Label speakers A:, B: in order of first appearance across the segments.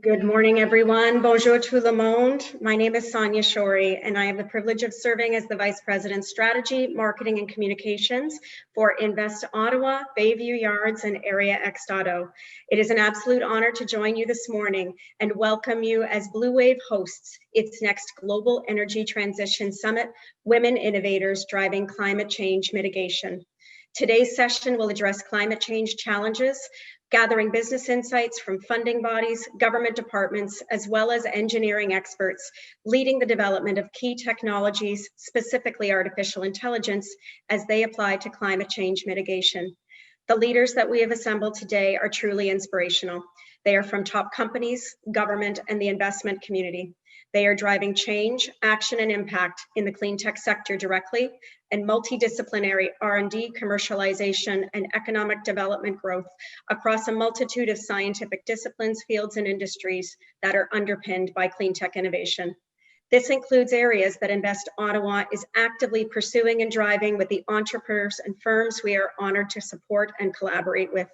A: Good morning, everyone. Bonjour tout le monde. My name is Sonia Shorey, and I have the privilege of serving as the Vice President, Strategy, Marketing, and Communications for Invest Ottawa, Bayview Yards, and Area X.O. It is an absolute honor to join you this morning and welcome you as Blue Wave hosts its next Global Energy Transition Summit, Women Innovators Driving Climate Change Mitigation. Today's session will address climate change challenges, gathering business insights from funding bodies, government departments, as well as engineering experts, leading the development of key technologies, specifically artificial intelligence, as they apply to climate change mitigation. The leaders that we have assembled today are truly inspirational. They are from top companies, government, and the investment community. They are driving change, action, and impact in the clean tech sector directly, and multidisciplinary R&D, commercialization, and economic development growth across a multitude of scientific disciplines, fields, and industries that are underpinned by clean tech innovation. This includes areas that Invest Ottawa is actively pursuing and driving with the entrepreneurs and firms we are honored to support and collaborate with.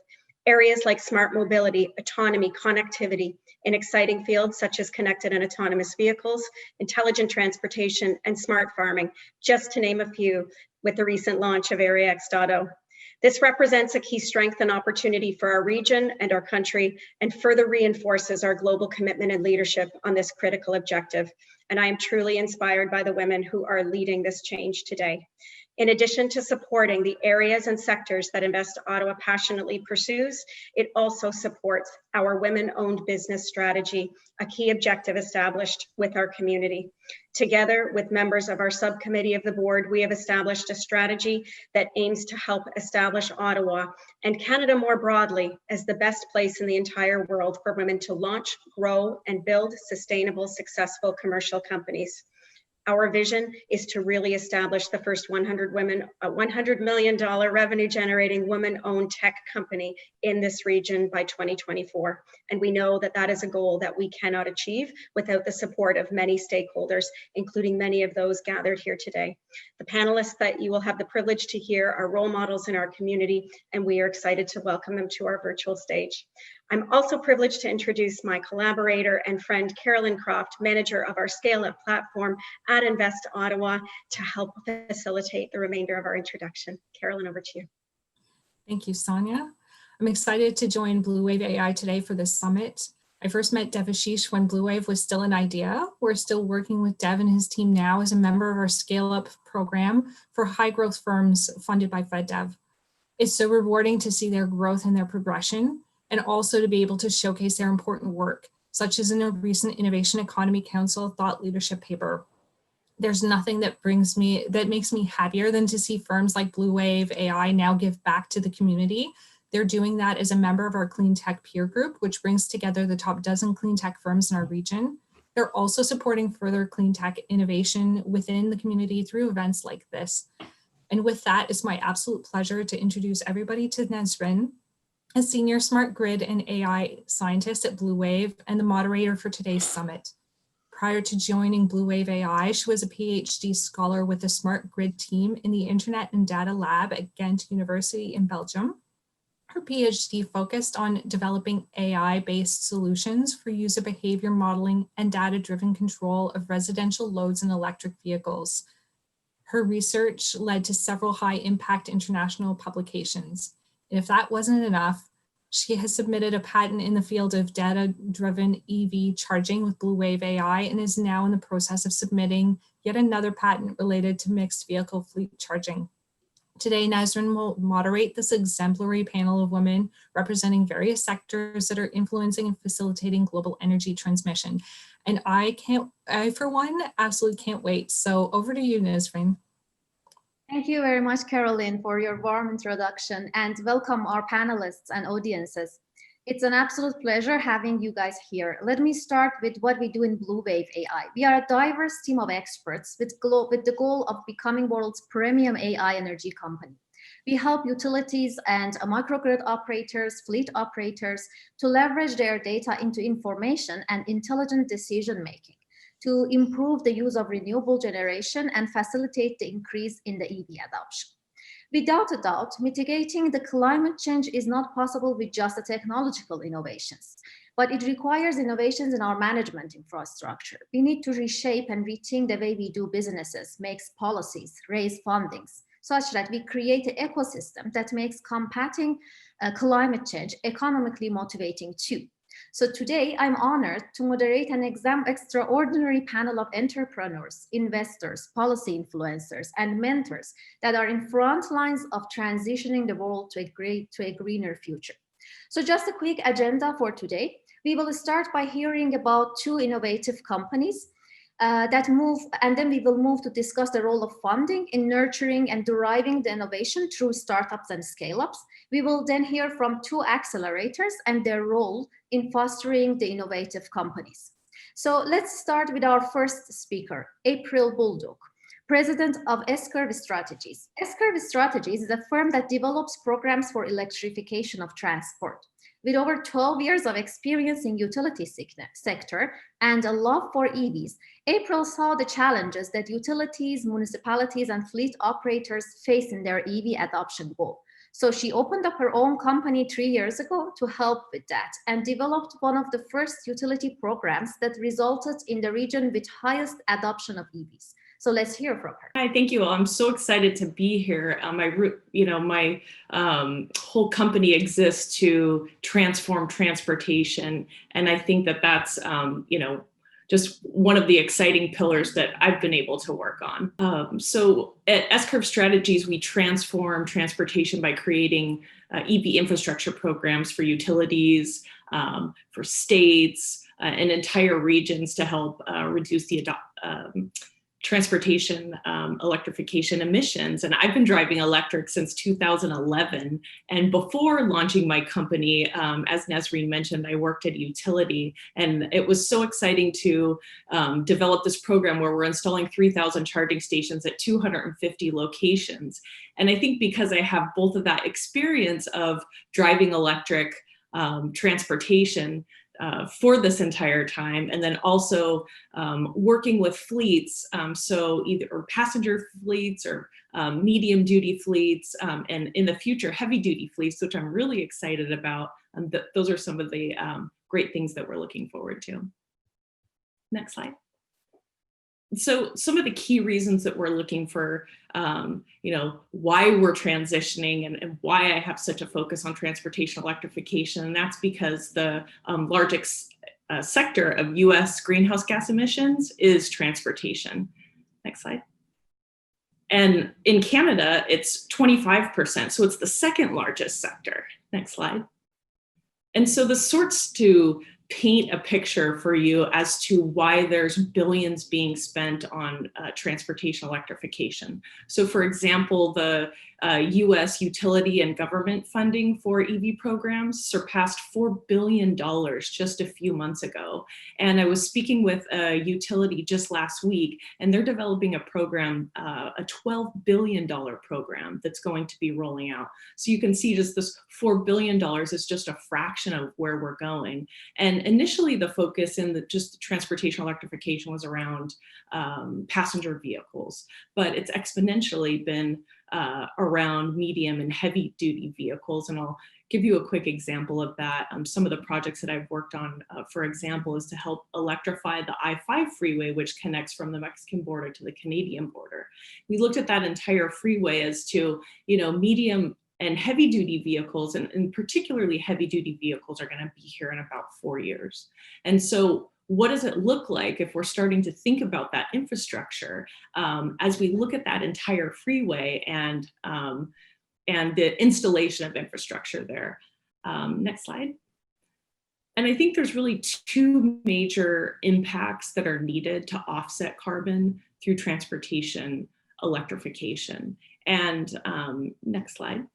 A: Areas like smart mobility, autonomy, connectivity, in exciting fields such as connected and autonomous vehicles, intelligent transportation, and smart farming, just to name a few, with the recent launch of Area X.O. This represents a key strength and opportunity for our region and our country, and further reinforces our global commitment and leadership on this critical objective. And I am truly inspired by the women who are leading this change today. In addition to supporting the areas and sectors that Invest Ottawa passionately pursues, it also supports our women-owned business strategy, a key objective established with our community. Together with members of our subcommittee of the board, we have established a strategy that aims to help establish Ottawa and Canada more broadly as the best place in the entire world for women to launch, grow, and build sustainable, successful commercial companies. Our vision is to really establish the first 100 $100 million revenue generating women-owned tech company in this region by 2024. And we know that that is a goal that we cannot achieve without the support of many stakeholders, including many of those gathered here today. The panelists that you will have the privilege to hear are role models in our community, and we are excited to welcome them to our virtual stage. I'm also privileged to introduce my collaborator and friend, Carolyn Croft, manager of our Scale Up platform at Invest Ottawa, to help facilitate the remainder of our introduction. Carolyn, over to you.
B: Thank you, Sonia. I'm excited to join Blue Wave AI today for this summit. I first met Devashish when Blue Wave was still an idea. We're still working with Dev and his team now as a member of our Scale Up program for high growth firms funded by FedDev. It's so rewarding to see their growth and their progression, and also to be able to showcase their important work, such as in a recent Innovation Economy Council thought leadership paper. There's nothing that makes me happier than to see firms like Blue Wave AI now give back to the community. They're doing that as a member of our clean tech peer group, which brings together the top dozen clean tech firms in our region. They're also supporting further clean tech innovation within the community through events like this. And with that, it's my absolute pleasure to introduce everybody to Nazrin, a senior smart grid and AI scientist at Blue Wave and the moderator for today's summit. Prior to joining Blue Wave AI, she was a PhD scholar with the Smart Grid team in the Internet and Data Lab at Ghent University in Belgium. Her PhD focused on developing AI-based solutions for user behavior modeling and data-driven control of residential loads and electric vehicles. Her research led to several high-impact international publications. And if that wasn't enough, she has submitted a patent in the field of data-driven EV charging with Blue Wave AI and is now in the process of submitting yet another patent related to mixed vehicle fleet charging. Today, Nazrin will moderate this exemplary panel of women representing various sectors that are influencing and facilitating global energy transmission. And I, for one, absolutely can't wait. So over to you, Nazrin.
C: Thank you very much, Caroline, for your warm introduction, and welcome our panelists and audiences. It's an absolute pleasure having you guys here. Let me start with what we do in Blue Wave AI. We are a diverse team of experts with the goal of becoming world's premium AI energy company. We help utilities and microgrid operators, fleet operators to leverage their data into information and intelligent decision-making, to improve the use of renewable generation and facilitate the increase in the EV adoption. Without a doubt, mitigating the climate change is not possible with just the technological innovations, but it requires innovations in our management infrastructure. We need to reshape and rethink the way we do businesses, make policies, raise fundings, such that we create an ecosystem that makes combating climate change economically motivating too. So today, I'm honored to moderate an extraordinary panel of entrepreneurs, investors, policy influencers, and mentors that are in front lines of transitioning the world to a greener future. So just a quick agenda for today. We will start by hearing about two innovative companies and then we will move to discuss the role of funding in nurturing and deriving the innovation through startups and scale-ups. We will then hear from two accelerators and their role in fostering the innovative companies. So let's start with our first speaker, April Bulldog, President of S-Curve Strategies. S-Curve Strategies is a firm that develops programs for electrification of transport. With over 12 years of experience in utility sector and a love for EVs, April saw the challenges that utilities, municipalities, and fleet operators face in their EV adoption goal. So she opened up her own company 3 years ago to help with that and developed one of the first utility programs that resulted in the region with highest adoption of EVs. So let's hear from her.
D: Hi, thank you all. I'm so excited to be here. My whole company exists to transform transportation, and I think that that's just one of the exciting pillars that I've been able to work on. So at S-Curve Strategies, we transform transportation by creating EV infrastructure programs for utilities, for states, and entire regions to help reduce the transportation electrification emissions. And I've been driving electric since 2011. And before launching my company, as Nesreen mentioned, I worked at a utility, and it was so exciting to develop this program where we're installing 3,000 charging stations at 250 locations. And I think because I have both of that experience of driving electric transportation for this entire time, and then also working with fleets, so either passenger fleets or medium duty fleets, and in the future heavy duty fleets, which I'm really excited about. Those are some of the great things that we're looking forward to. Next slide. So some of the key reasons that we're looking for, why we're transitioning and why I have such a focus on transportation electrification, and that's because the largest sector of US greenhouse gas emissions is transportation. Next slide. And in Canada, it's 25%, so it's the second largest sector. Next slide. And so this sorts to paint a picture for you as to why there's billions being spent on transportation electrification. So for example, the US utility and government funding for EV programs surpassed $4 billion just a few months ago. And I was speaking with a utility just last week, and they're developing a program, a $12 billion program that's going to be rolling out. So you can see just this $4 billion is just a fraction of where we're going. And initially the focus in just the transportation electrification was around passenger vehicles, but it's exponentially been around medium and heavy duty vehicles. And I'll give you a quick example of that. Some of the projects that I've worked on, for example, is to help electrify the I-5 freeway, which connects from the Mexican border to the Canadian border. We looked at that entire freeway as to, medium and heavy duty vehicles, and particularly heavy duty vehicles, are going to be here in about 4 years. And so what does it look like if we're starting to think about that infrastructure as we look at that entire freeway and the installation of infrastructure there? Next slide. And I think there's really two major impacts that are needed to offset carbon through transportation electrification. And next slide.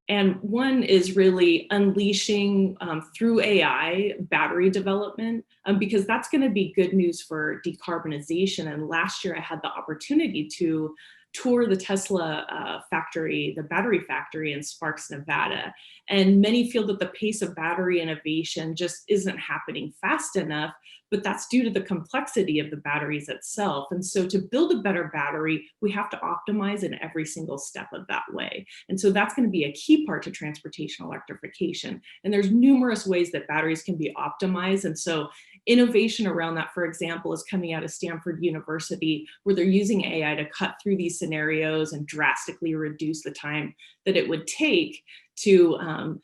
D: And one is really unleashing through AI battery development, because that's going to be good news for decarbonization. And last year I had the opportunity to tour the Tesla factory, the battery factory in Sparks, Nevada. And many feel that the pace of battery innovation just isn't happening fast enough, but that's due to the complexity of the batteries itself. And so to build a better battery, we have to optimize in every single step of that way. And so that's going to be a key part to transportation electrification. And there's numerous ways that batteries can be optimized. And so innovation around that, for example, is coming out of Stanford University, where they're using AI to cut through these scenarios and drastically reduce the time that it would take to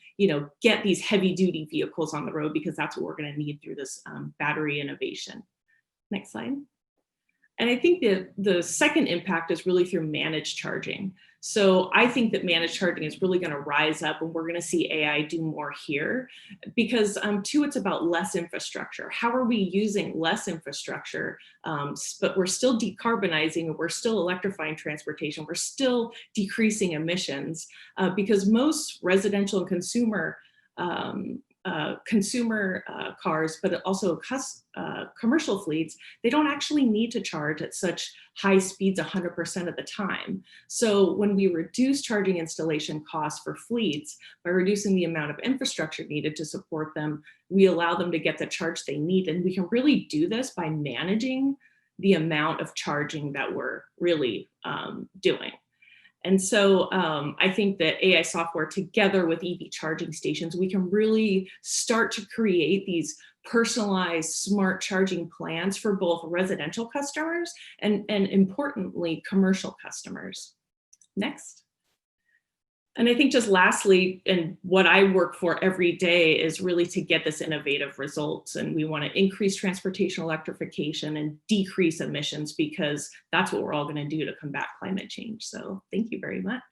D: get these heavy duty vehicles on the road, because that's what we're going to need through this battery innovation. Next slide. And I think that the second impact is really through managed charging. So I think that managed charging is really going to rise up, and we're going to see AI do more here, because two, it's about less infrastructure. How are we using less infrastructure, but we're still decarbonizing, and we're still electrifying transportation, we're still decreasing emissions, because most residential and consumer cars, but also commercial fleets, they don't actually need to charge at such high speeds 100% of the time. So when we reduce charging installation costs for fleets by reducing the amount of infrastructure needed to support them, we allow them to get the charge they need. And we can really do this by managing the amount of charging that we're really doing. And so I think that AI software, together with EV charging stations, we can really start to create these personalized smart charging plans for both residential customers and importantly, commercial customers. Next. And I think just lastly, and what I work for every day is really to get this innovative results. And we want to increase transportation electrification and decrease emissions, because that's what we're all going to do to combat climate change. So thank you very much.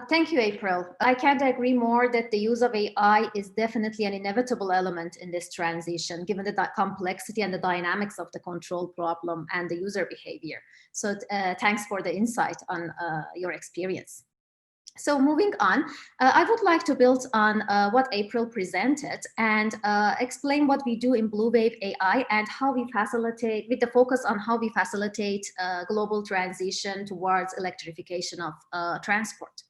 C: Thank you, April. I can't agree more that the use of AI is definitely an inevitable element in this transition, given the complexity and the dynamics of the control problem and the user behavior. So thanks for the insight on your experience. So moving on, I would like to build on what April presented and explain what we do in BlueWave AI and how we facilitate, with the focus on how we facilitate global transition towards electrification of transport.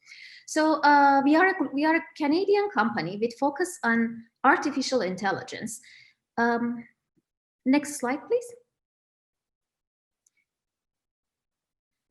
C: So we are a Canadian company with focus on artificial intelligence. Next slide, please.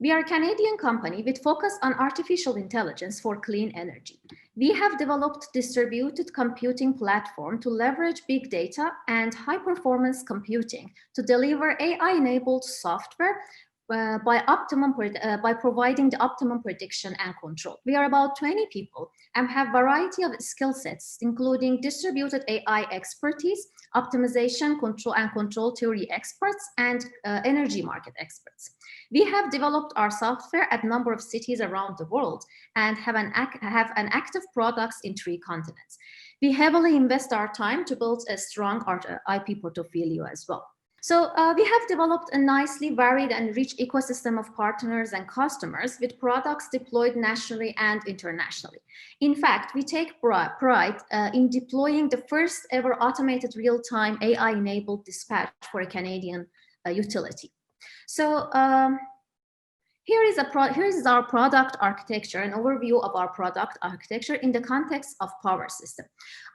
C: We are a Canadian company with focus on artificial intelligence for clean energy. We have developed distributed computing platform to leverage big data and high performance computing to deliver AI-enabled software by providing the optimum prediction and control. We are about 20 people and have variety of skill sets, including distributed AI expertise, optimization, control theory experts, and energy market experts. We have developed our software at a number of cities around the world and have an active products in 3 continents. We heavily invest our time to build a strong IP portfolio as well. So we have developed a nicely varied and rich ecosystem of partners and customers with products deployed nationally and internationally. In fact, we take pride in deploying the first ever automated real-time AI-enabled dispatch for a Canadian utility. So here is our product architecture, an overview of our product architecture in the context of power system.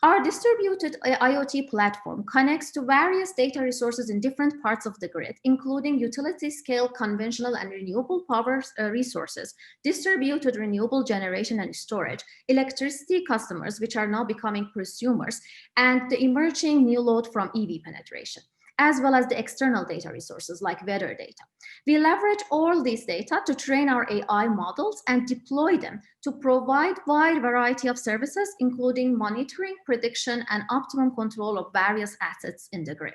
C: Our distributed IoT platform connects to various data resources in different parts of the grid, including utility scale, conventional and renewable power resources, distributed renewable generation and storage, electricity customers, which are now becoming prosumers, and the emerging new load from EV penetration, as well as the external data resources like weather data. We leverage all these data to train our AI models and deploy them to provide wide variety of services, including monitoring, prediction, and optimum control of various assets in the grid.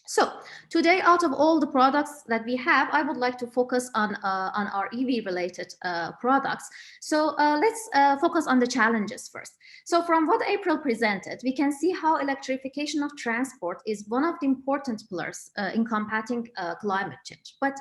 C: So today, out of all the products that we have, I would like to focus on our EV-related products. So let's focus on the challenges first. So from what April presented, we can see how electrification of transport is one of the important pillars in combating climate change. But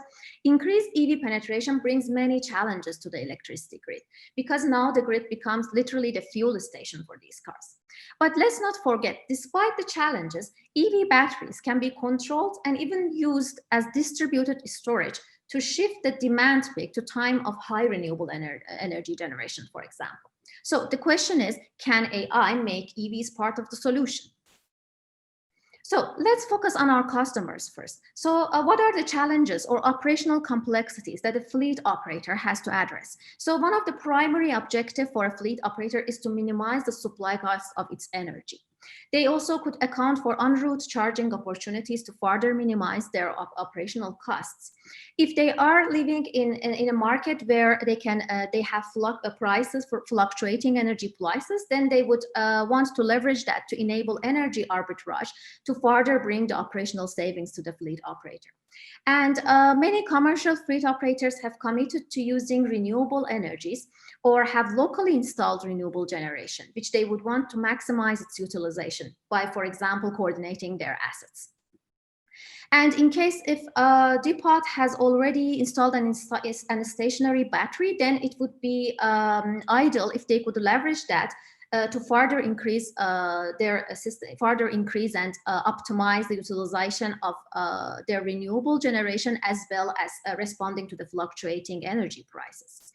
C: increased EV penetration brings many challenges to the electricity grid, because now the grid becomes literally the fuel station for these cars. But let's not forget, despite the challenges, EV batteries can be controlled and even used as distributed storage to shift the demand peak to time of high renewable energy generation, for example. So the question is, can AI make EVs part of the solution? So let's focus on our customers first. So what are the challenges or operational complexities that a fleet operator has to address? So one of the primary objectives for a fleet operator is to minimize the supply costs of its energy. They also could account for en route charging opportunities to further minimize their operational costs. If they are living in a market where they have prices for fluctuating energy prices, then they would want to leverage that to enable energy arbitrage to further bring the operational savings to the fleet operator. And many commercial fleet operators have committed to using renewable energies or have locally installed renewable generation, which they would want to maximize its utilization by, for example, coordinating their assets. And in case if a depot has already installed a stationary battery, then it would be ideal if they could leverage that to further increase further increase and optimize the utilization of their renewable generation, as well as responding to the fluctuating energy prices.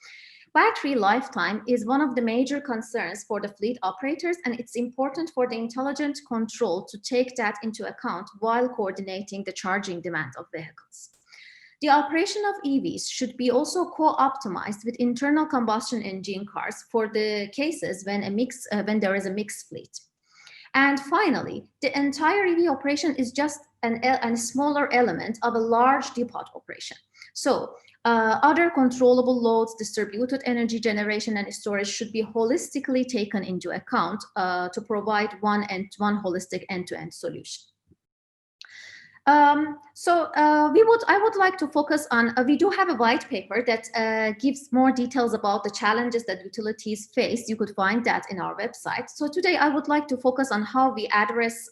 C: Battery lifetime is one of the major concerns for the fleet operators, and it's important for the intelligent control to take that into account while coordinating the charging demand of vehicles. The operation of EVs should be also co-optimized with internal combustion engine cars for the cases when there is a mixed fleet. And finally, the entire EV operation is just a smaller element of a large depot operation. So other controllable loads, distributed energy generation and storage should be holistically taken into account to provide one holistic end-to-end solution. I would like to focus on, we do have a white paper that gives more details about the challenges that utilities face. You could find that in our website. So today I would like to focus on how we address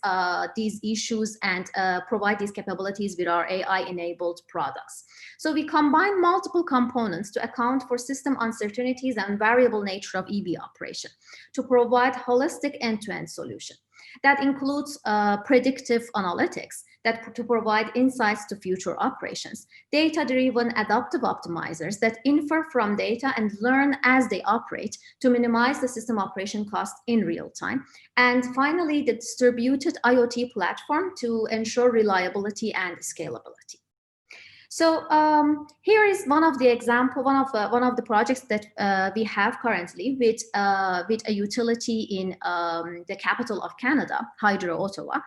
C: these issues and provide these capabilities with our AI-enabled products. So we combine multiple components to account for system uncertainties and variable nature of EV operation to provide holistic end-to-end solution. That includes predictive analytics to provide insights to future operations, data-driven adaptive optimizers that infer from data and learn as they operate to minimize the system operation cost in real time. And finally, the distributed IoT platform to ensure reliability and scalability. So here is one of the projects that we have currently with a utility in the capital of Canada, Hydro Ottawa.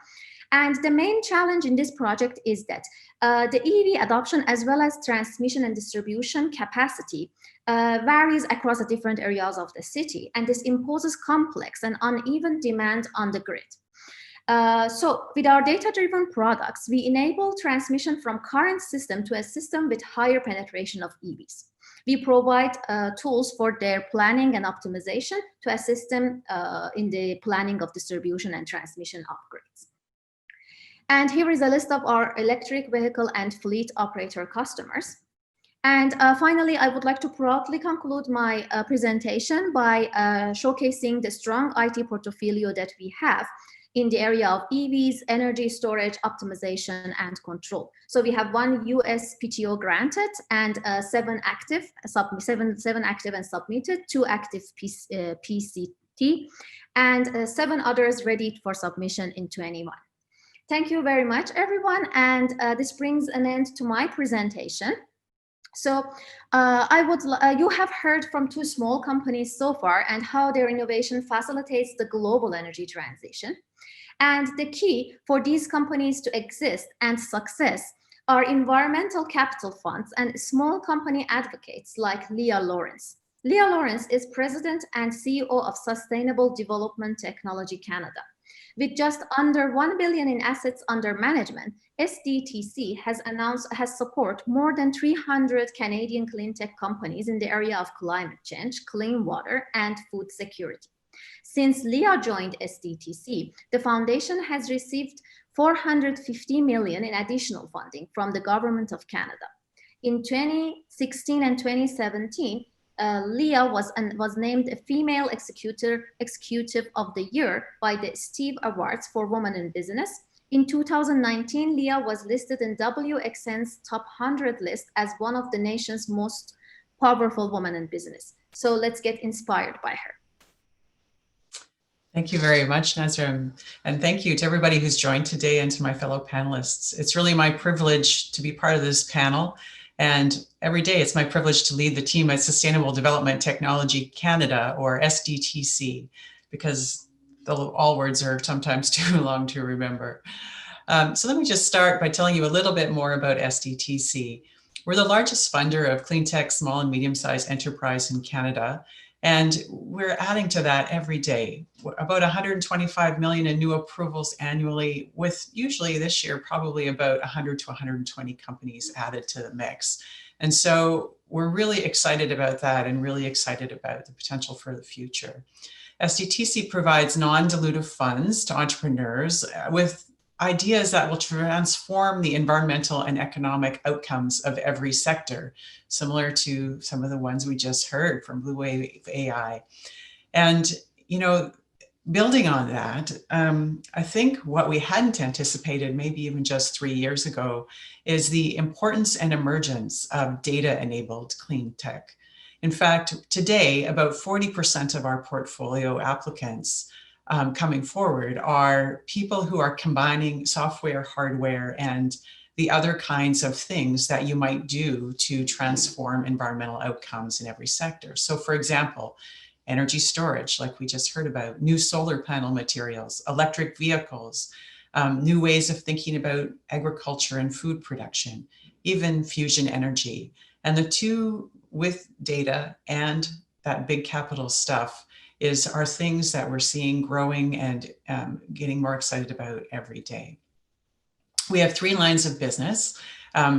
C: And the main challenge in this project is that the EV adoption as well as transmission and distribution capacity varies across the different areas of the city, and this imposes complex and uneven demand on the grid. So with our data-driven products, we enable transmission from current system to a system with higher penetration of EVs. We provide tools for their planning and optimization to assist them in the planning of distribution and transmission upgrades. And here is a list of our electric vehicle and fleet operator customers. And finally, I would like to proudly conclude my presentation by showcasing the strong IT portfolio that we have in the area of EVs, energy storage, optimization, and control. So we have 1 US PTO granted and 7 active and submitted, 2 active PCT, and 7 others ready for submission in 21. Thank you very much, everyone. And this brings an end to my presentation. So you have heard from 2 small companies so far and how their innovation facilitates the global energy transition. And the key for these companies to exist and success are environmental capital funds and small company advocates like Leah Lawrence. Leah Lawrence is President and CEO of Sustainable Development Technology Canada. With just under 1 billion in assets under management, SDTC has support more than 300 Canadian clean tech companies in the area of climate change, clean water, and food security. Since Leah joined SDTC, the foundation has received 450 million in additional funding from the Government of Canada. In 2016 and 2017, Leah was named a Female Executive of the Year by the Steve Awards for Women in Business. In 2019, Leah was listed in WXN's top 100 list as one of the nation's most powerful women in business. So let's get inspired by her.
E: Thank you very much, Nazrin. And thank you to everybody who's joined today and to my fellow panelists. It's really my privilege to be part of this panel. And every day it's my privilege to lead the team at Sustainable Development Technology Canada, or SDTC, because all words are sometimes too long to remember. So let me just start by telling you a little bit more about SDTC. We're the largest funder of clean tech small and medium-sized enterprise in Canada. And we're adding to that every day, about 125 million in new approvals annually, with usually this year, probably about 100 to 120 companies added to the mix. And so we're really excited about that and really excited about the potential for the future. SDTC provides non-dilutive funds to entrepreneurs with ideas that will transform the environmental and economic outcomes of every sector, similar to some of the ones we just heard from Blue Wave AI. And, you know, building on that, I think what we hadn't anticipated, maybe even just 3 years ago, is the importance and emergence of data-enabled clean tech. In fact, today, about 40% of our portfolio applicants coming forward are people who are combining software, hardware, and the other kinds of things that you might do to transform environmental outcomes in every sector. So for example, energy storage, like we just heard about, new solar panel materials, electric vehicles, new ways of thinking about agriculture and food production, even fusion energy. And the two with data and that big capital stuff are things that we're seeing growing and getting more excited about every day. We have 3 lines of business.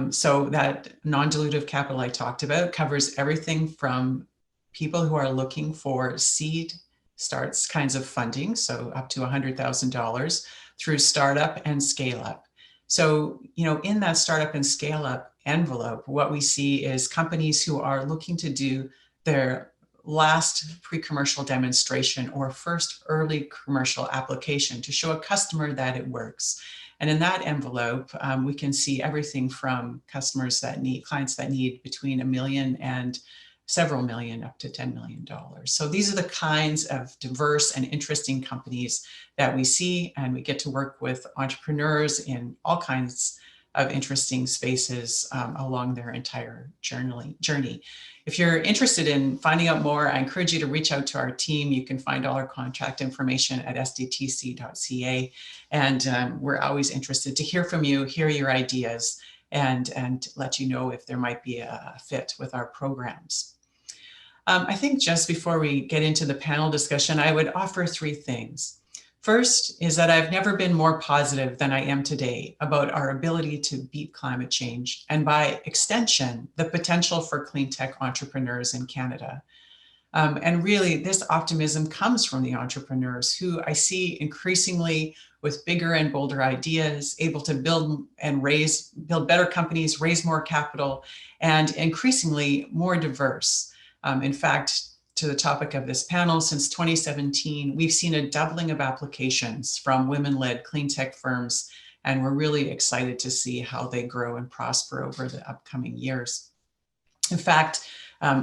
E: So that non-dilutive capital I talked about covers everything from people who are looking for seed starts kinds of funding, so up to $100,000, through startup and scale up. So, you know, in that startup and scale up envelope, what we see is companies who are looking to do their last pre-commercial demonstration or first early commercial application to show a customer that it works. And in that envelope, we can see everything from clients that need between $1 million and several million up to $10 million. So these are the kinds of diverse and interesting companies that we see, and we get to work with entrepreneurs in all kinds of interesting spaces along their entire journey. If you're interested in finding out more, I encourage you to reach out to our team. You can find all our contact information at sdtc.ca. And we're always interested to hear from you, hear your ideas, and let you know if there might be a fit with our programs. I think just before we get into the panel discussion, I would offer 3 things. First is that I've never been more positive than I am today about our ability to beat climate change, and by extension, the potential for clean tech entrepreneurs in Canada. And really, this optimism comes from the entrepreneurs who I see increasingly with bigger and bolder ideas, able to build better companies, raise more capital, and increasingly more diverse. In fact, to the topic of this panel, since 2017, we've seen a doubling of applications from women-led clean tech firms, and we're really excited to see how they grow and prosper over the upcoming years. In fact,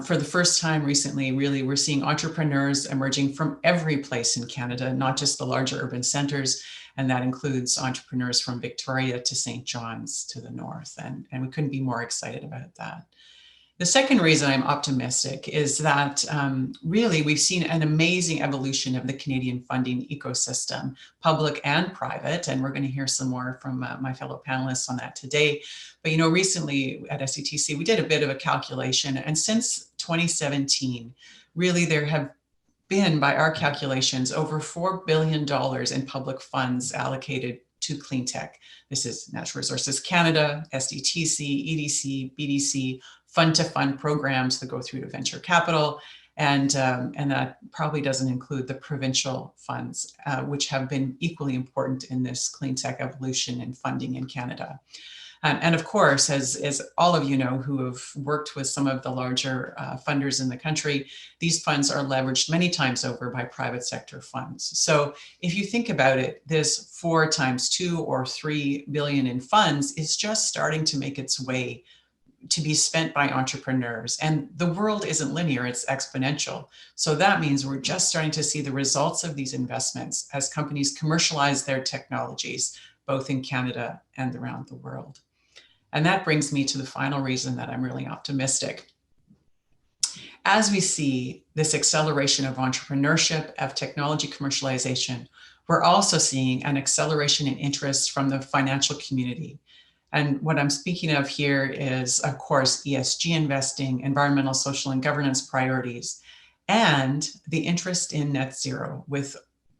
E: for the first time recently, really, we're seeing entrepreneurs emerging from every place in Canada, not just the larger urban centers, and that includes entrepreneurs from Victoria to St. John's to the north, and we couldn't be more excited about that. The second reason I'm optimistic is that really we've seen an amazing evolution of the Canadian funding ecosystem, public and private, and we're going to hear some more from my fellow panelists on that today. But, you know, recently at SDTC, we did a bit of a calculation, and since 2017, really there have been, by our calculations, over $4 billion in public funds allocated to clean tech. This is Natural Resources Canada, SDTC, EDC, BDC, fund-to-fund programs that go through to venture capital, And that probably doesn't include the provincial funds, which have been equally important in this clean tech evolution and funding in Canada. And of course, as all of you know who have worked with some of the larger funders in the country, these funds are leveraged many times over by private sector funds. So if you think about it, this 4 times 2 or 3 billion in funds is just starting to make its way to be spent by entrepreneurs. And the world isn't linear, it's exponential. So that means we're just starting to see the results of these investments as companies commercialize their technologies, both in Canada and around the world. And that brings me to the final reason that I'm really optimistic. As we see this acceleration of entrepreneurship, of technology commercialization, we're also seeing an acceleration in interest from the financial community. And what I'm speaking of here is, of course, ESG investing, environmental, social, and governance priorities, and the interest in net zero, with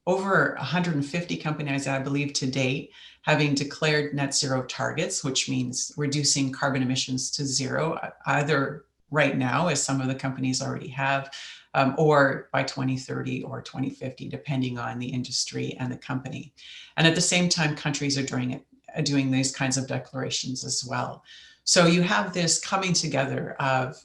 E: over 150 companies, I believe, to date, having declared net zero targets, which means reducing carbon emissions to zero, either right now, as some of the companies already have, or by 2030 or 2050, depending on the industry and the company. And at the same time, countries are doing these kinds of declarations as well. So you have this coming together of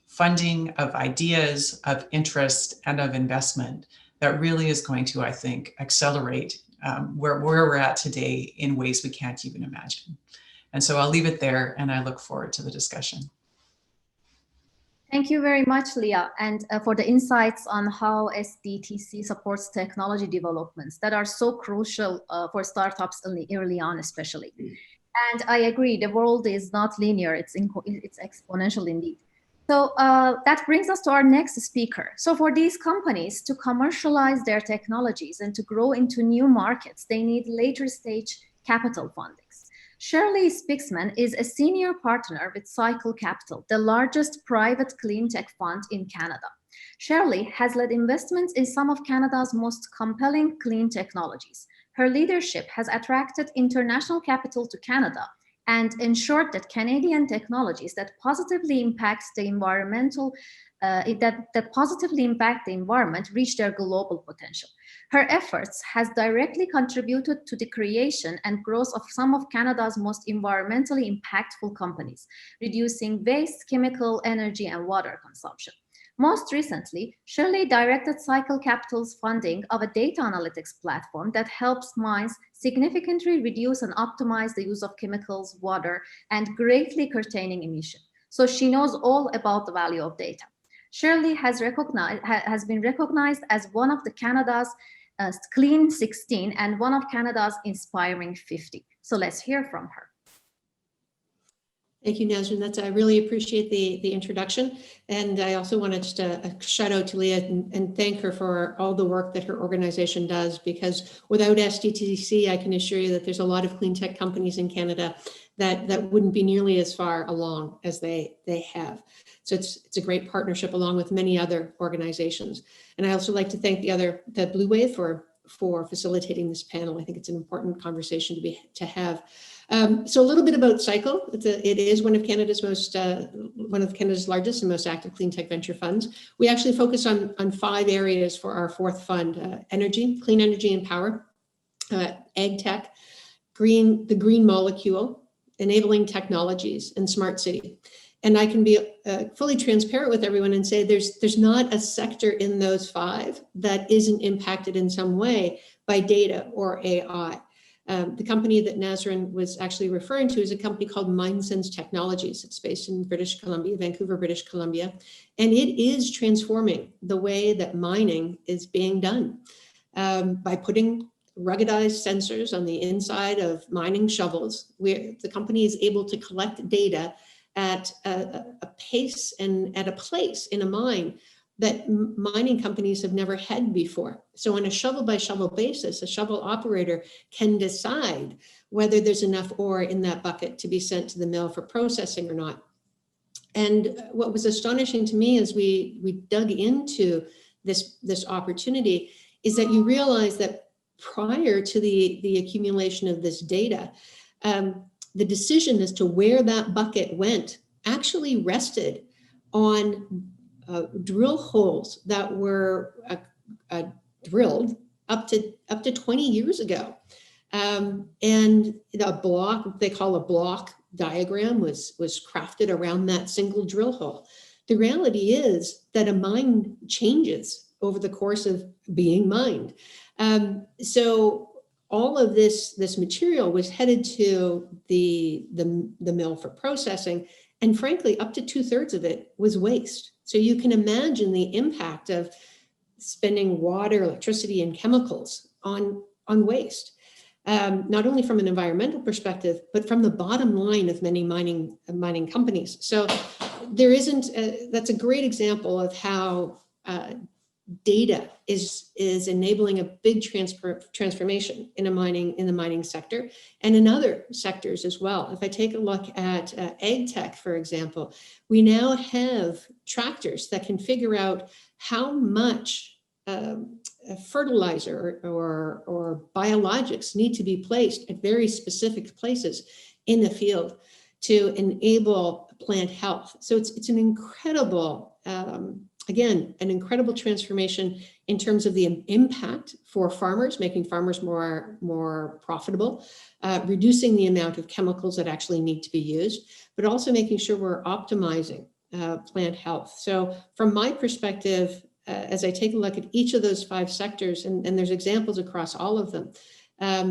E: funding, of ideas, of interest, and of investment that really is going to, I think, accelerate where we're at today in ways we can't even imagine. And so I'll leave it there, and I look forward to the discussion.
C: Thank you very much, Leah, and for the insights on how SDTC supports technology developments that are so crucial for startups early on, especially. And I agree, the world is not linear, it's exponential indeed. So that brings us to our next speaker. So for these companies to commercialize their technologies and to grow into new markets, they need later stage capital fundings. Shirley Spixman is a senior partner with Cycle Capital, the largest private clean tech fund in Canada. Shirley has led investments in some of Canada's most compelling clean technologies. Her leadership has attracted international capital to Canada and ensured that Canadian technologies that positively impact the environment reach their global potential. Her efforts has directly contributed to the creation and growth of some of Canada's most environmentally impactful companies, reducing waste, chemical, energy, and water consumption. Most recently, Shirley directed Cycle Capital's funding of a data analytics platform that helps mines significantly reduce and optimize the use of chemicals, water, and greatly curtailing emission. So she knows all about the value of data. Shirley has been recognized as one of Canada's Clean 16 and one of Canada's Inspiring 50. So let's hear from her.
F: Thank you, Nazrin. I really appreciate the introduction. And I also want to just a shout out to Leah and thank her for all the work that her organization does, because without SDTC, I can assure you that there's a lot of clean tech companies in Canada that wouldn't be nearly as far along as they have. So it's a great partnership along with many other organizations. And I also like to thank the Blue Wave for facilitating this panel. I think it's an important conversation to have. So a little bit about Cycle. It is one of Canada's largest and most active clean tech venture funds. We actually focus on 5 areas for our 4th fund: energy, clean energy and power, ag tech, the green molecule, enabling technologies, and smart city. And I can be fully transparent with everyone and say there's not a sector in those 5 that isn't impacted in some way by data or AI. The company that Nazrin was actually referring to is a company called MindSense Technologies. It's based in British Columbia, Vancouver, British Columbia. And it is transforming the way that mining is being done by putting ruggedized sensors on the inside of mining shovels, where the company is able to collect data at a pace and at a place in a mine that mining companies have never had before. So on a shovel by shovel basis, a shovel operator can decide whether there's enough ore in that bucket to be sent to the mill for processing or not. And what was astonishing to me as we dug into this opportunity is that you realize that prior to the accumulation of this data, the decision as to where that bucket went actually rested on drill holes that were drilled up to 20 years ago. And the block, they call a block diagram, was crafted around that single drill hole. The reality is that a mine changes over the course of being mined. So all of this material was headed to the mill for processing, and frankly, up to 2/3 of it was waste. So you can imagine the impact of spending water, electricity, and chemicals on waste. Not only from an environmental perspective, but from the bottom line of many mining companies. So there isn't, that's a great example of how data is enabling a big transformation in the mining sector and in other sectors as well. If I take a look at ag tech, for example, we now have tractors that can figure out how much fertilizer or biologics need to be placed at very specific places in the field to enable plant health. So it's an incredible, again, an incredible transformation in terms of the impact for farmers, making farmers more profitable, reducing the amount of chemicals that actually need to be used, but also making sure we're optimizing plant health. So from my perspective, as I take a look at each of those 5 sectors, and there's examples across all of them, I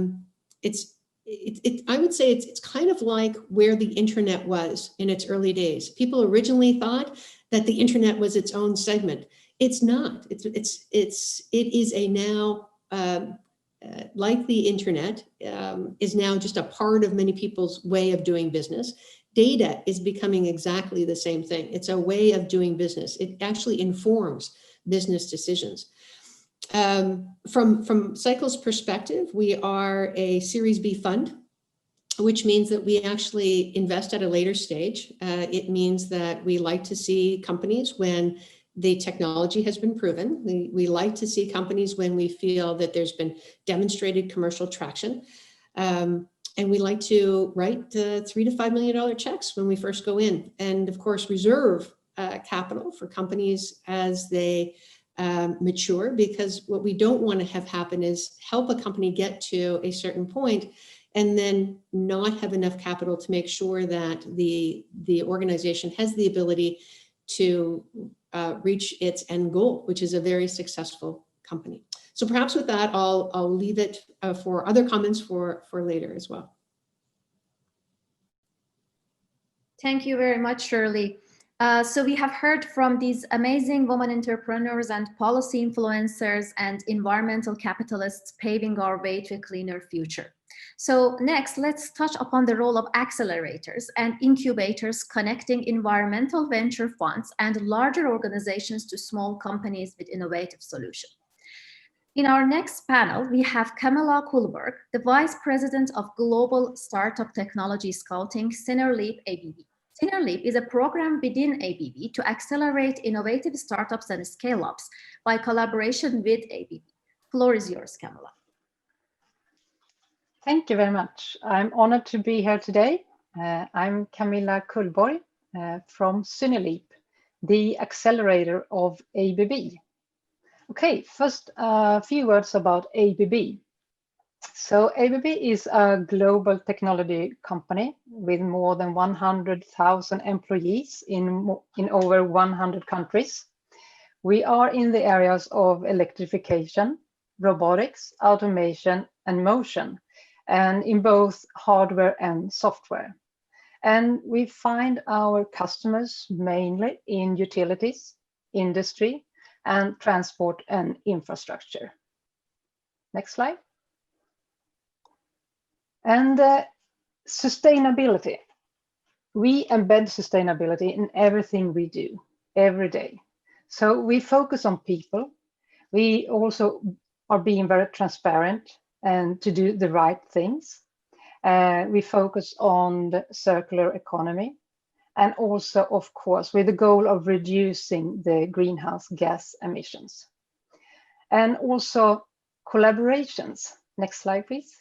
F: would say it's kind of like where the internet was in its early days. People originally thought that the internet was its own segment. It's not. It is a now, like the internet, is now just a part of many people's way of doing business. Data is becoming exactly the same thing. It's a way of doing business. It actually informs business decisions. From Cycle's perspective, we are a Series B fund, which means that we actually invest at a later stage. It means that we like to see companies when the technology has been proven. We like to see companies when we feel that there's been demonstrated commercial traction. And we like to write $3 to $5 million checks when we first go in. And of course, reserve capital for companies as they mature, because what we don't want to have happen is help a company get to a certain point and then not have enough capital to make sure that the organization has the ability to reach its end goal, which is a very successful company. So perhaps with that, I'll leave it for other comments for later as well.
C: Thank you very much, Shirley. So we have heard from these amazing women entrepreneurs and policy influencers and environmental capitalists paving our way to a cleaner future. So next, let's touch upon the role of accelerators and incubators connecting environmental venture funds and larger organizations to small companies with innovative solutions. In our next panel, we have Camilla Kullberg, the Vice President of Global Startup Technology Scouting, SynerLeap ABB. SynerLeap is a program within ABB to accelerate innovative startups and scale-ups by collaboration with ABB. Floor is yours, Camilla.
G: Thank you very much. I'm honored to be here today. I'm Camilla Kullberg from SynerLeap, the accelerator of ABB. Okay, first a few words about ABB. So ABB is a global technology company with more than 100,000 employees in over 100 countries. We are in the areas of electrification, robotics, automation, and motion, and in both hardware and software. And we find our customers mainly in utilities, industry, and transport and infrastructure. Next slide. And sustainability. We embed sustainability in everything we do every day. So we focus on people. We also are being very transparent and to do the right things. We focus on the circular economy and also, of course, with the goal of reducing the greenhouse gas emissions. And also collaborations. Next slide, please.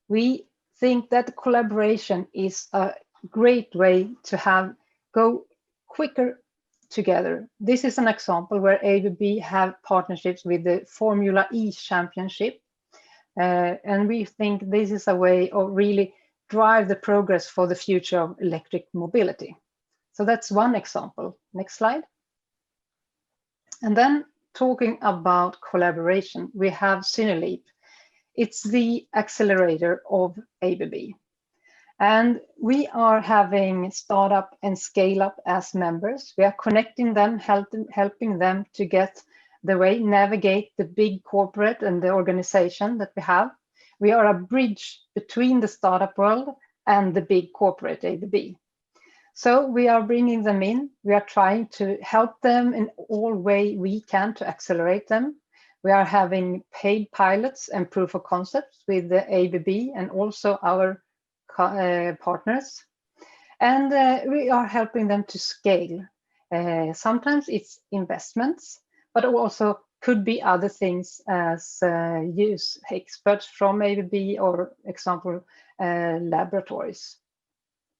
G: We think that collaboration is a great way to go quicker together. This is an example where ABB have partnerships with the Formula E Championship. And we think this is a way of really drive the progress for the future of electric mobility. So that's one example. Next slide. And then talking about collaboration, we have Synerleap. It's the accelerator of ABB. And we are having startup and scale up as members. We are connecting them, helping them to get the way, navigate the big corporate and the organization that we have. We are a bridge between the startup world and the big corporate ABB. So we are bringing them in. We are trying to help them in all way we can to accelerate them. We are having paid pilots and proof of concepts with the ABB and also our partners. And we are helping them to scale. Sometimes it's investments, but also could be other things as use experts from ABB or example laboratories.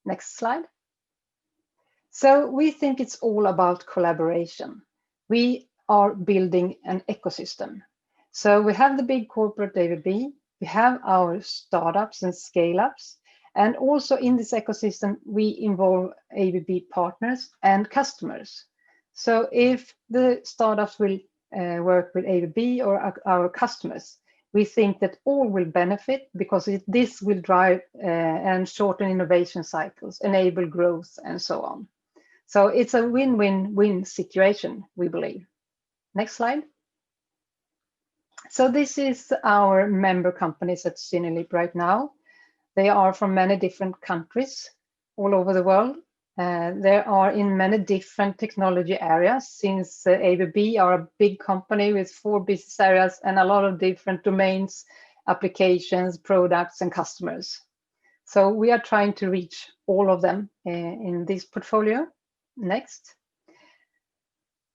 G: Next slide. So we think it's all about collaboration. We are building an ecosystem. So we have the big corporate ABB, we have our startups and scale-ups, and also in this ecosystem, we involve ABB partners and customers. So if the startups will work with ABB or our customers, we think that all will benefit because this will drive and shorten innovation cycles, enable growth, and so on. So it's a win-win-win situation, we believe. Next slide. So this is our member companies at Synerleap right now. They are from many different countries all over the world. They are in many different technology areas since ABB are a big company with 4 business areas and a lot of different domains, applications, products, and customers. So we are trying to reach all of them in this portfolio. Next.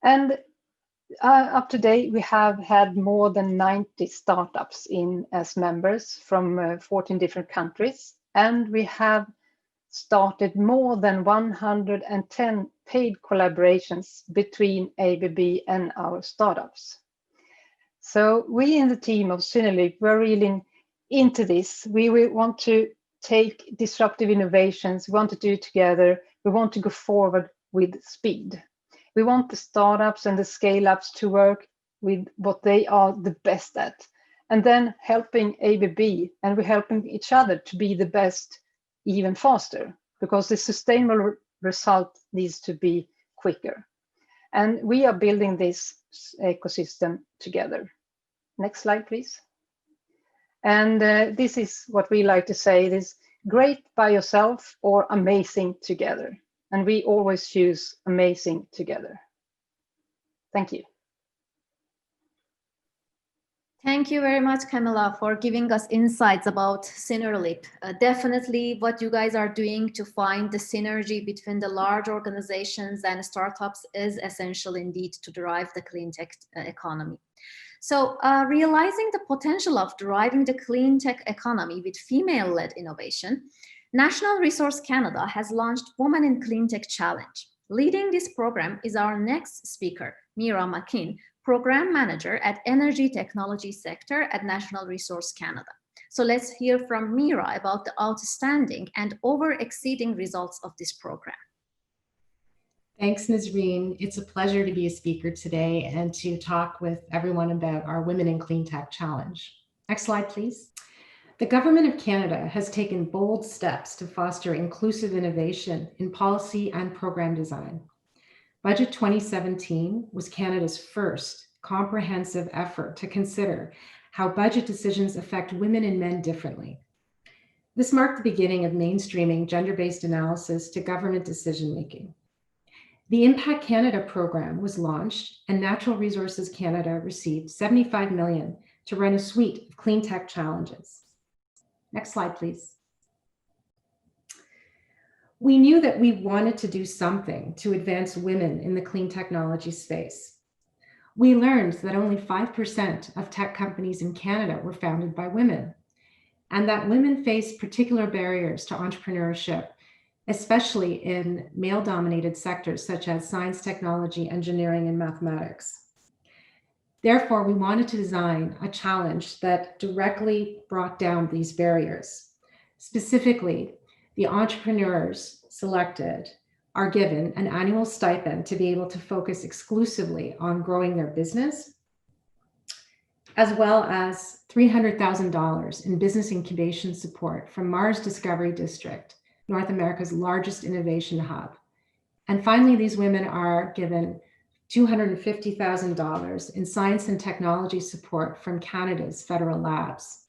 G: And up to date, we have had more than 90 startups in as members from 14 different countries. And we have started more than 110 paid collaborations between ABB and our startups. So we in the team of Synerleap, we're really into this. We want to take disruptive innovations. We want to do it together. We want to go forward with speed. We want the startups and the scale-ups to work with what they are the best at, and then helping ABB, and we're helping each other to be the best even faster, because the sustainable result needs to be quicker. And we are building this ecosystem together. Next slide, please. And this is what we like to say, it is great by yourself or amazing together. And we always choose amazing together. Thank you.
C: Thank you very much, Camilla, for giving us insights about Synerleap. Definitely what you guys are doing to find the synergy between the large organizations and startups is essential indeed to drive the clean tech economy. So realizing the potential of driving the clean tech economy with female-led innovation, National Resource Canada has launched Women in Clean Tech Challenge. Leading this program is our next speaker, Mira McKean, Program Manager at Energy Technology Sector at National Resource Canada. So let's hear from Mira about the outstanding and over-exceeding results of this program.
H: Thanks, Nazreen. It's a pleasure to be a speaker today and to talk with everyone about our Women in Clean Tech Challenge. Next slide, please. The Government of Canada has taken bold steps to foster inclusive innovation in policy and program design. Budget 2017 was Canada's first comprehensive effort to consider how budget decisions affect women and men differently. This marked the beginning of mainstreaming gender-based analysis to government decision-making. The Impact Canada program was launched, and Natural Resources Canada received $75 million to run a suite of clean tech challenges. Next slide, please. We knew that we wanted to do something to advance women in the clean technology space. We learned that only 5% of tech companies in Canada were founded by women, and that women face particular barriers to entrepreneurship especially in male-dominated sectors such as science, technology, engineering, and mathematics. Therefore, we wanted to design a challenge that directly brought down these barriers. Specifically, the entrepreneurs selected are given an annual stipend to be able to focus exclusively on growing their business, as well as $300,000 in business incubation support from Mars Discovery District, North America's largest innovation hub. And finally, these women are given $250,000 in science and technology support from Canada's federal labs.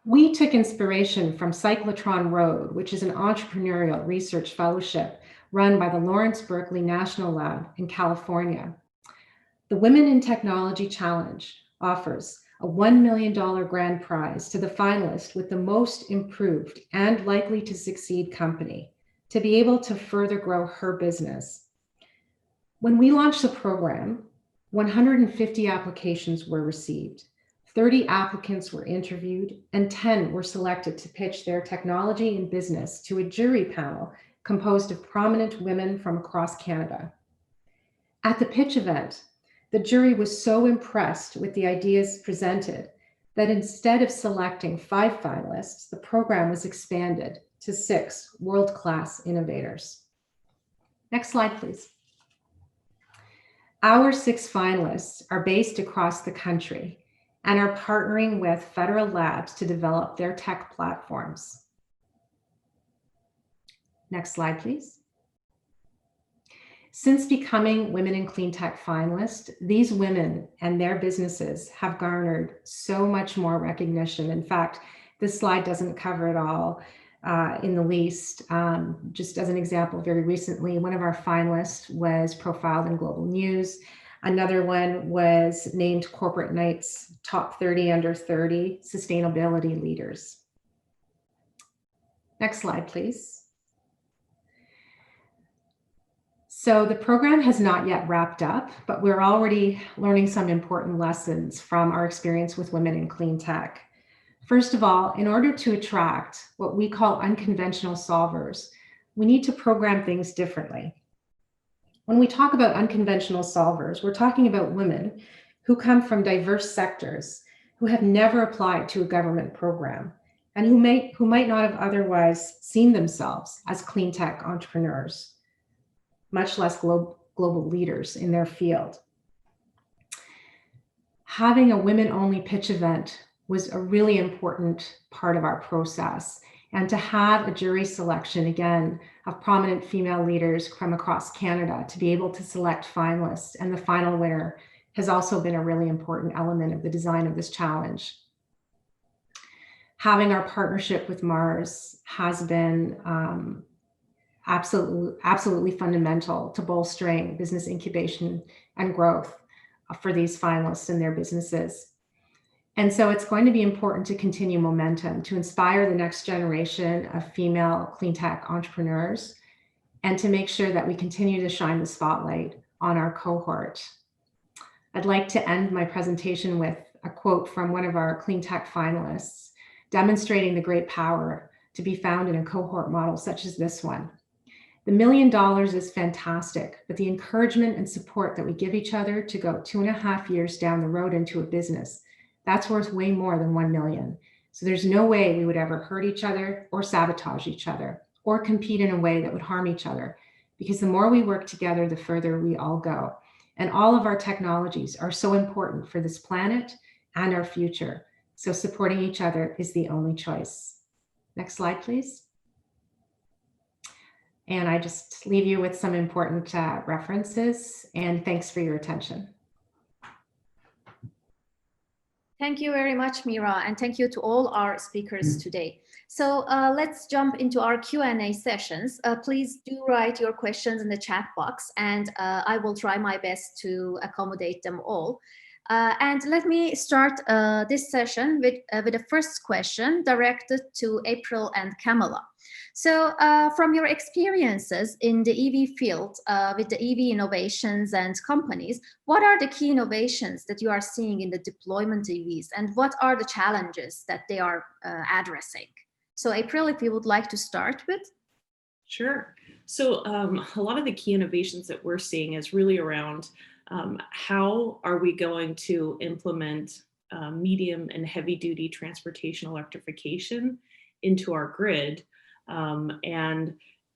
H: We took inspiration from Cyclotron Road, which is an entrepreneurial research fellowship run by the Lawrence Berkeley National Lab in California. The Women in Technology Challenge offers a $1 million grand prize to the finalist with the most improved and likely to succeed company to be able to further grow her business. When we launched the program, 150 applications were received. 30 applicants were interviewed and 10 were selected to pitch their technology and business to a jury panel composed of prominent women from across Canada. At the pitch event, the jury was so impressed with the ideas presented that instead of selecting 5 finalists, the program was expanded to 6 world-class innovators. Next slide, please. Our 6 finalists are based across the country and are partnering with federal labs to develop their tech platforms. Next slide, please. Since becoming Women in Clean Tech finalists, these women and their businesses have garnered so much more recognition. In fact, this slide doesn't cover it all in the least. Just as an example, very recently, one of our finalists was profiled in Global News. Another one was named Corporate Knights Top 30 Under 30 Sustainability Leaders. Next slide, please. So the program has not yet wrapped up, but we're already learning some important lessons from our experience with Women in Clean Tech. First of all, in order to attract what we call unconventional solvers, we need to program things differently. When we talk about unconventional solvers, we're talking about women who come from diverse sectors, who have never applied to a government program, and who might not have otherwise seen themselves as clean tech entrepreneurs, much less global leaders in their field. Having a women-only pitch event was a really important part of our process. And to have a jury selection, again, of prominent female leaders from across Canada to be able to select finalists, and the final winner has also been a really important element of the design of this challenge. Having our partnership with Mars has been absolutely fundamental to bolstering business incubation and growth for these finalists and their businesses. And so it's going to be important to continue momentum, to inspire the next generation of female clean tech entrepreneurs, and to make sure that we continue to shine the spotlight on our cohort. I'd like to end my presentation with a quote from one of our clean tech finalists, demonstrating the great power to be found in a cohort model such as this one. The $1 million is fantastic, but the encouragement and support that we give each other to go 2.5 years down the road into a business, that's worth way more than 1 million. So there's no way we would ever hurt each other or sabotage each other or compete in a way that would harm each other, because the more we work together, the further we all go. And all of our technologies are so important for this planet and our future. So supporting each other is the only choice. Next slide, please. And I just leave you with some important references, and thanks for your attention.
C: Thank you very much, Mira, and thank you to all our speakers today. So let's jump into our Q&A sessions. Please do write your questions in the chat box, and I will try my best to accommodate them all. And let me start this session with the first question directed to April and Camilla. So from your experiences in the EV field with the EV innovations and companies, what are the key innovations that you are seeing in the deployment EVs, and what are the challenges that they are addressing? So April, if you would like to start with.
D: Sure. So a lot of the key innovations that we're seeing is really around how are we going to implement medium and heavy duty transportation electrification into our grid. And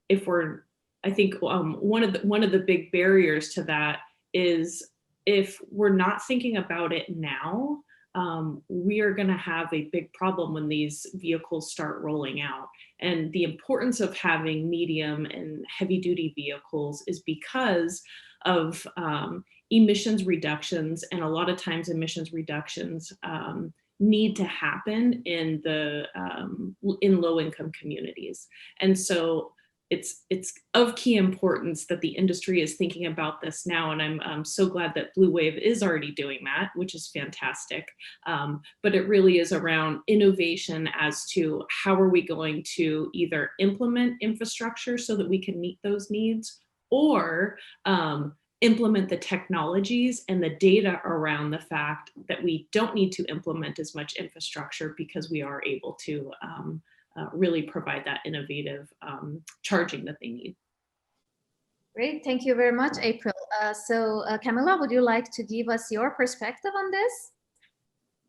D: if I think one of the big barriers to that is if we're not thinking about it now, we are going to have a big problem when these vehicles start rolling out. And the importance of having medium and heavy duty vehicles is because of emissions reductions, and a lot of times emissions reductions need to happen in low-income communities. And so it's of key importance that the industry is thinking about this now, and I'm so glad that Blue Wave is already doing that, which is fantastic. But it really is around innovation as to how are we going to either implement infrastructure so that we can meet those needs, or implement the technologies and the data around the fact that we don't need to implement as much infrastructure because we are able to really provide that innovative charging that they need.
C: Great, thank you very much, April. So Camilla, would you like to give us your perspective on this?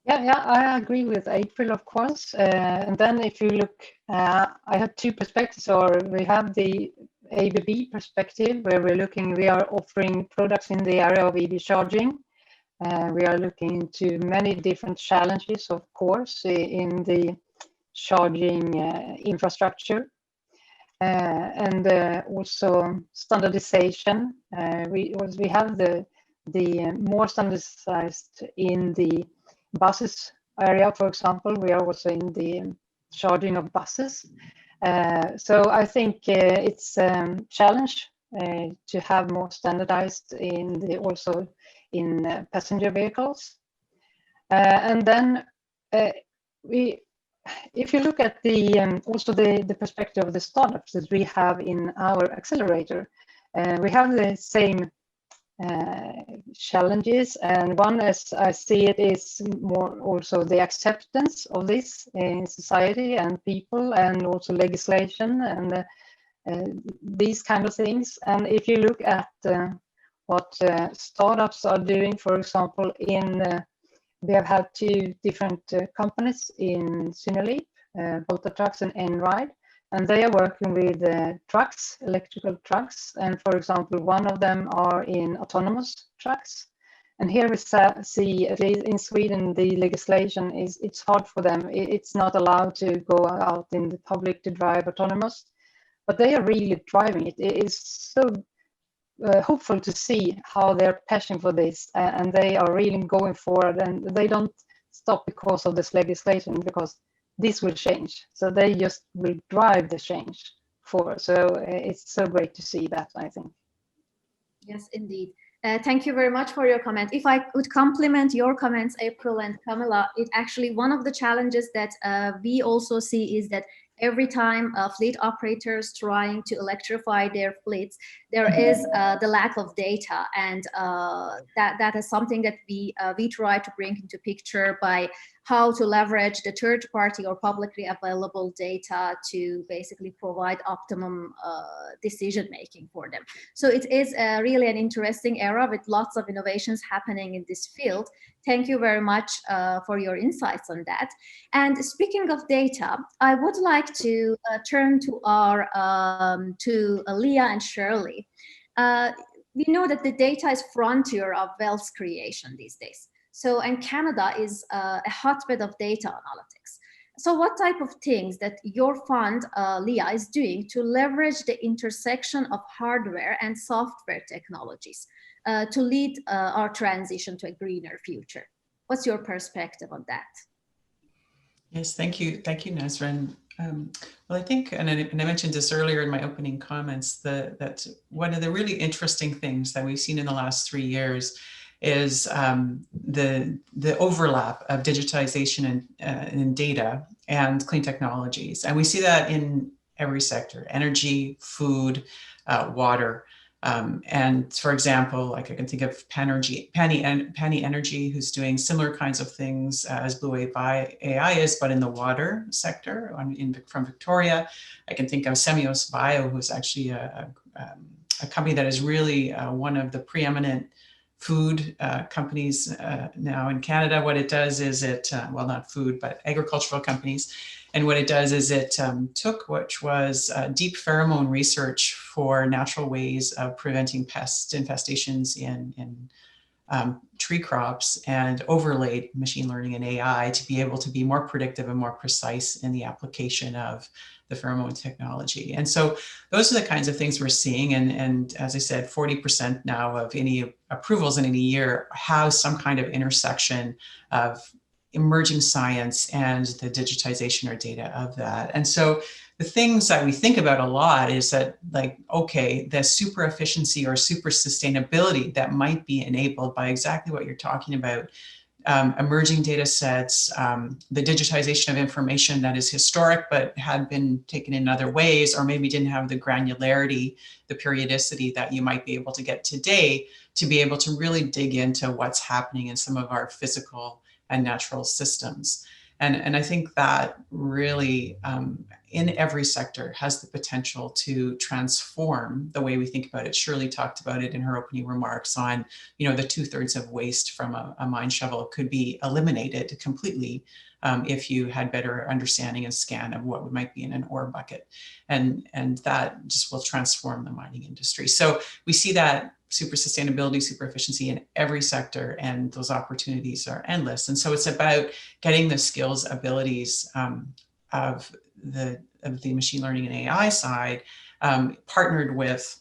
G: Yeah, I agree with April, of course. And then if you look, I have two perspectives, or we have the ABB perspective, where we are offering products in the area of EV charging. We are looking into many different challenges, of course, in the charging infrastructure, and also standardization. We have the more standardized in the buses area, for example. We are also in the charging of buses. So I think it's a challenge to have more standardized also in passenger vehicles. And then if you look at also the perspective of the startups that we have in our accelerator, we have the same challenges, and one, as I see it, is more also the acceptance of this in society and people, and also legislation and these kind of things. And if you look at what startups are doing, for example, we have had two different companies in Syneleap, Volta Trucks and Einride, and they are working with trucks, electrical trucks. And for example, one of them are in autonomous trucks. And here we see, at least in Sweden, the legislation it's hard for them. It's not allowed to go out in the public to drive autonomous, but they are really driving it. It is so hopeful to see how they're passionate for this, and they are really going forward, and they don't stop because of this legislation, because this will change. So they just will drive the change forward. So it's so great to see that, I think.
C: Yes, indeed. Thank you very much for your comment. If I could complement your comments, April and Camilla, it actually, one of the challenges that we also see is that every time fleet operators trying to electrify their fleets, there is the lack of data, and that is something that we try to bring into picture by how to leverage the third-party or publicly available data to basically provide optimum decision-making for them. So it is really an interesting era with lots of innovations happening in this field. Thank you very much for your insights on that. And speaking of data, I would like to turn to Leah and Shirley. We know that the data is frontier of wealth creation these days. So, and Canada is a hotbed of data analytics. So what type of things that your fund, Leah, is doing to leverage the intersection of hardware and software technologies to lead our transition to a greener future? What's your perspective on that?
E: Yes, thank you, Nazrin. Well, I think, and I mentioned this earlier in my opening comments, that one of the really interesting things that we've seen in the last 3 years is the overlap of digitization and data and clean technologies. And we see that in every sector: energy, food, water. And for example, like I can think of Pani Energy, who's doing similar kinds of things as Blue Wave AI is, but in the water sector from Victoria. I can think of Semios Bio, who's actually a company that is really one of the preeminent food companies now in Canada. What it does is well, not food, but agricultural companies. And what it does is it took, which was deep pheromone research for natural ways of preventing pest infestations in tree crops, and overlaid machine learning and AI to be able to be more predictive and more precise in the application of the pheromone technology. And so those are the kinds of things we're seeing. And as I said, 40% now of any approvals in any year have some kind of intersection of emerging science and the digitization or data of that. And so the things that we think about a lot is that, like, okay, the super efficiency or super sustainability that might be enabled by exactly what you're talking about, emerging data sets, the digitization of information that is historic but had been taken in other ways, or maybe didn't have the granularity, the periodicity that you might be able to get today, to be able to really dig into what's happening in some of our physical and natural systems. And I think that really, in every sector, has the potential to transform the way we think about it. Shirley talked about it in her opening remarks on, the 2/3 of waste from a mine shovel could be eliminated completely if you had better understanding and scan of what might be in an ore bucket. And that just will transform the mining industry. So we see that super sustainability, super efficiency in every sector, and those opportunities are endless. And so it's about getting the skills, abilities of the machine learning and AI side, partnered with,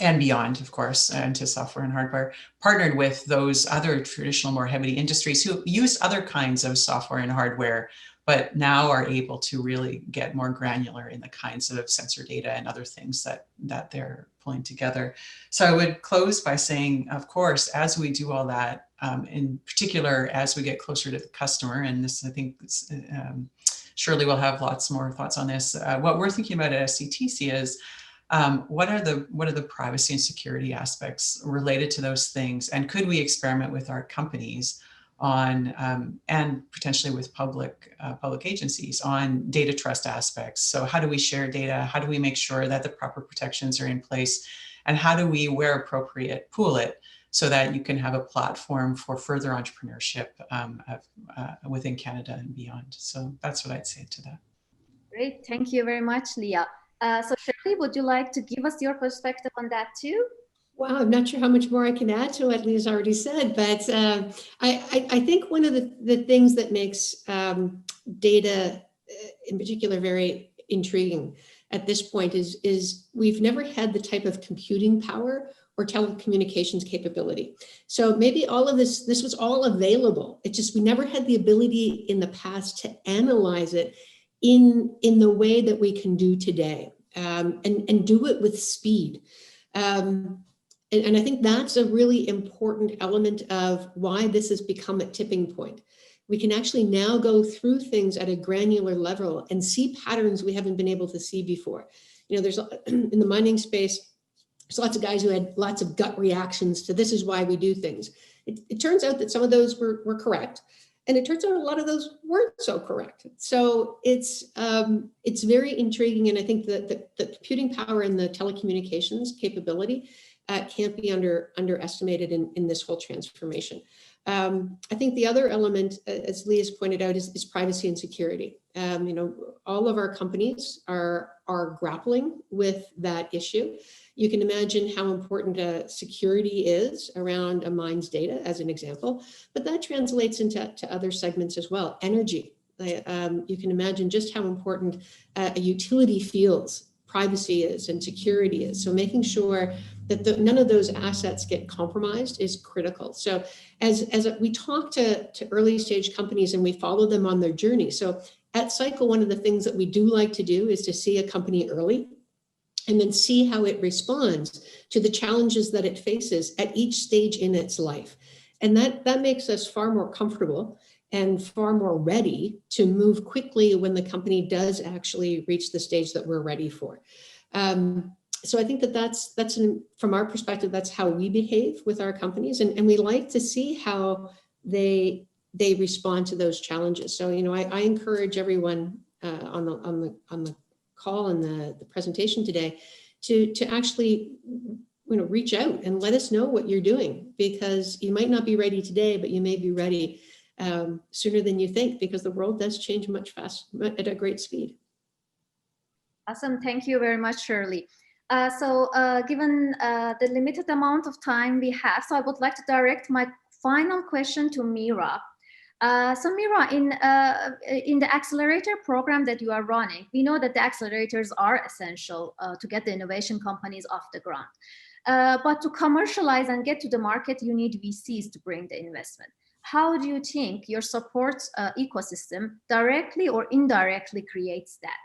E: and beyond, of course, into software and hardware, partnered with those other traditional, more heavy industries who use other kinds of software and hardware, but now are able to really get more granular in the kinds of sensor data and other things that they're pulling together. So I would close by saying, of course, as we do all that, in particular, as we get closer to the customer, and this, I think, Shirley will have lots more thoughts on this. What we're thinking about at SCTC is, what are the privacy and security aspects related to those things? And could we experiment with our companies on, and potentially with public agencies on data trust aspects? So how do we share data? How do we make sure that the proper protections are in place? And how do we, where appropriate, pool it so that you can have a platform for further entrepreneurship within Canada and beyond? So that's what I'd say to that.
C: Great, thank you very much, Leah. So Shirley, would you like to give us your perspective on that too?
F: Wow, I'm not sure how much more I can add to what Leah's already said, but I think one of the things that makes data in particular very intriguing at this point is we've never had the type of computing power or telecommunications capability. So maybe all of this was all available. It's just we never had the ability in the past to analyze it in the way that we can do today, and do it with speed. And I think that's a really important element of why this has become a tipping point. We can actually now go through things at a granular level and see patterns we haven't been able to see before. There's in the mining space, there's lots of guys who had lots of gut reactions to this is why we do things. It turns out that some of those were correct. And it turns out a lot of those weren't so correct. So it's very intriguing. And I think that the computing power and the telecommunications capability can't be underestimated in this whole transformation. I think the other element, as Leah's pointed out, is privacy and security. All of our companies are grappling with that issue. You can imagine how important security is around a mine's data, as an example, but that translates into other segments as well. Energy. You can imagine just how important a utility feels privacy is and security is. So making sure that none of those assets get compromised is critical. So as we talk to early stage companies and we follow them on their journey. So at Cycle, one of the things that we do like to do is to see a company early and then see how it responds to the challenges that it faces at each stage in its life. And that makes us far more comfortable and far more ready to move quickly when the company does actually reach the stage that we're ready for. So I think that's from our perspective, that's how we behave with our companies, and we like to see how they respond to those challenges. So, I encourage everyone on the call and the presentation today to actually reach out and let us know what you're doing, because you might not be ready today, but you may be ready sooner than you think, because the world does change much faster at a great speed.
C: Awesome. Thank you very much, Shirley. Given the limited amount of time we have, so I would like to direct my final question to Mira. Mira, in the accelerator program that you are running, we know that the accelerators are essential to get the innovation companies off the ground. But to commercialize and get to the market, you need VCs to bring the investment. How do you think your support ecosystem directly or indirectly creates that?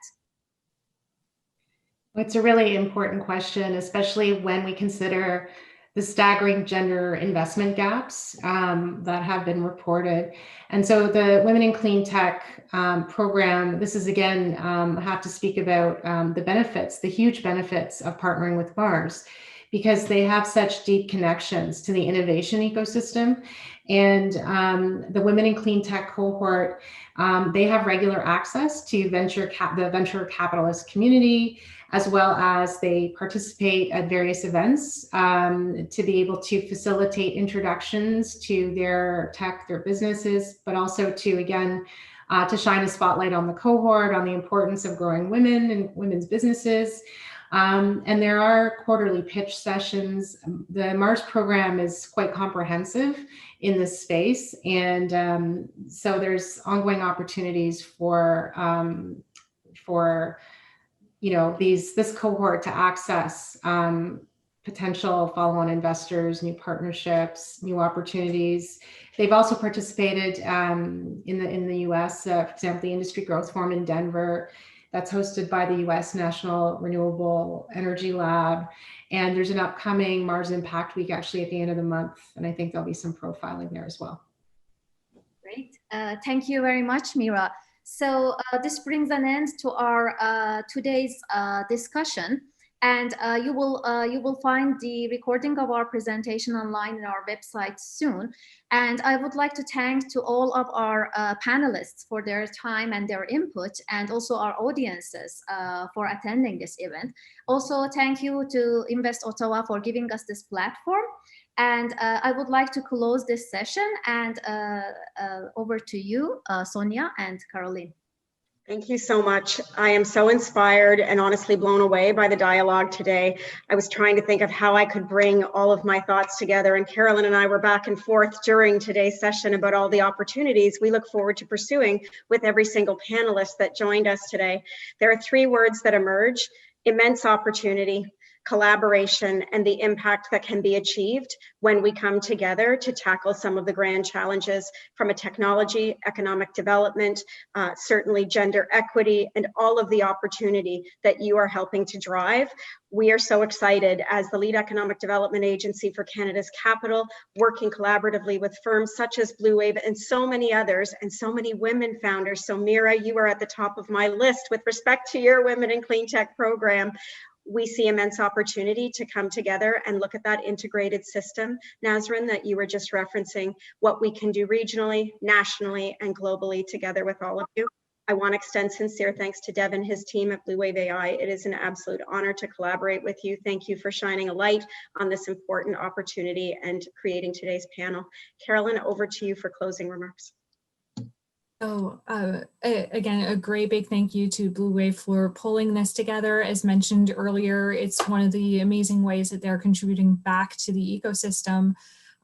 H: It's a really important question, especially when we consider the staggering gender investment gaps that have been reported. And so the Women in Clean Tech program, this is again, I have to speak about the benefits, the huge benefits of partnering with Mars, because they have such deep connections to the innovation ecosystem. And the Women in Clean Tech cohort, they have regular access to the venture capitalist community, as well as they participate at various events to be able to facilitate introductions to their tech, their businesses, but also to, again, to shine a spotlight on the cohort, on the importance of growing women and women's businesses. And there are quarterly pitch sessions. The Mars program is quite comprehensive in this space. And so there's ongoing opportunities for this cohort to access potential follow-on investors, new partnerships, new opportunities. They've also participated in the US, for example, the Industry Growth Forum in Denver, that's hosted by the US National Renewable Energy Lab. And there's an upcoming Mars Impact Week actually at the end of the month. And I think there'll be some profiling there as well.
C: Great. Thank you very much, Mira. So this brings an end to our today's discussion, and you will find the recording of our presentation online in our website soon. And I would like to thank to all of our panelists for their time and their input, and also our audiences for attending this event. Also, thank you to Invest Ottawa for giving us this platform. And I would like to close this session, and over to you, Sonia and Caroline.
A: Thank you so much. I am so inspired and honestly blown away by the dialogue today. I was trying to think of how I could bring all of my thoughts together, and Carolyn and I were back and forth during today's session about all the opportunities we look forward to pursuing with every single panelist that joined us today. There are three words that emerge: immense opportunity, collaboration, and the impact that can be achieved when we come together to tackle some of the grand challenges from a technology, economic development, certainly gender equity, and all of the opportunity that you are helping to drive. We are so excited as the lead economic development agency for Canada's capital, working collaboratively with firms such as Blue Wave and so many others, and so many women founders. So Mira, you are at the top of my list with respect to your Women in Clean Tech program. We see immense opportunity to come together and look at that integrated system, Nazrin, that you were just referencing, what we can do regionally, nationally, and globally together with all of you. I want to extend sincere thanks to Dev and his team at Blue Wave AI. It is an absolute honor to collaborate with you. Thank you for shining a light on this important opportunity and creating today's panel. Carolyn, over to you for closing remarks.
B: So again, a great big thank you to Blue Wave for pulling this together. As mentioned earlier, it's one of the amazing ways that they're contributing back to the ecosystem.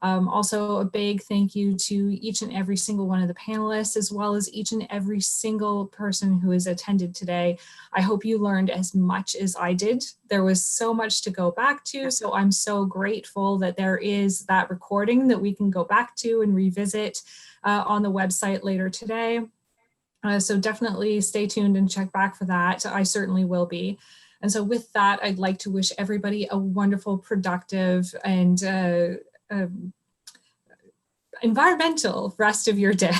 B: Also, a big thank you to each and every single one of the panelists, as well as each and every single person who has attended today. I hope you learned as much as I did. There was so much to go back to, so I'm so grateful that there is that recording that we can go back to and revisit on the website later today. So definitely stay tuned and check back for that. I certainly will be. And so with that, I'd like to wish everybody a wonderful, productive, and environmental rest of your day.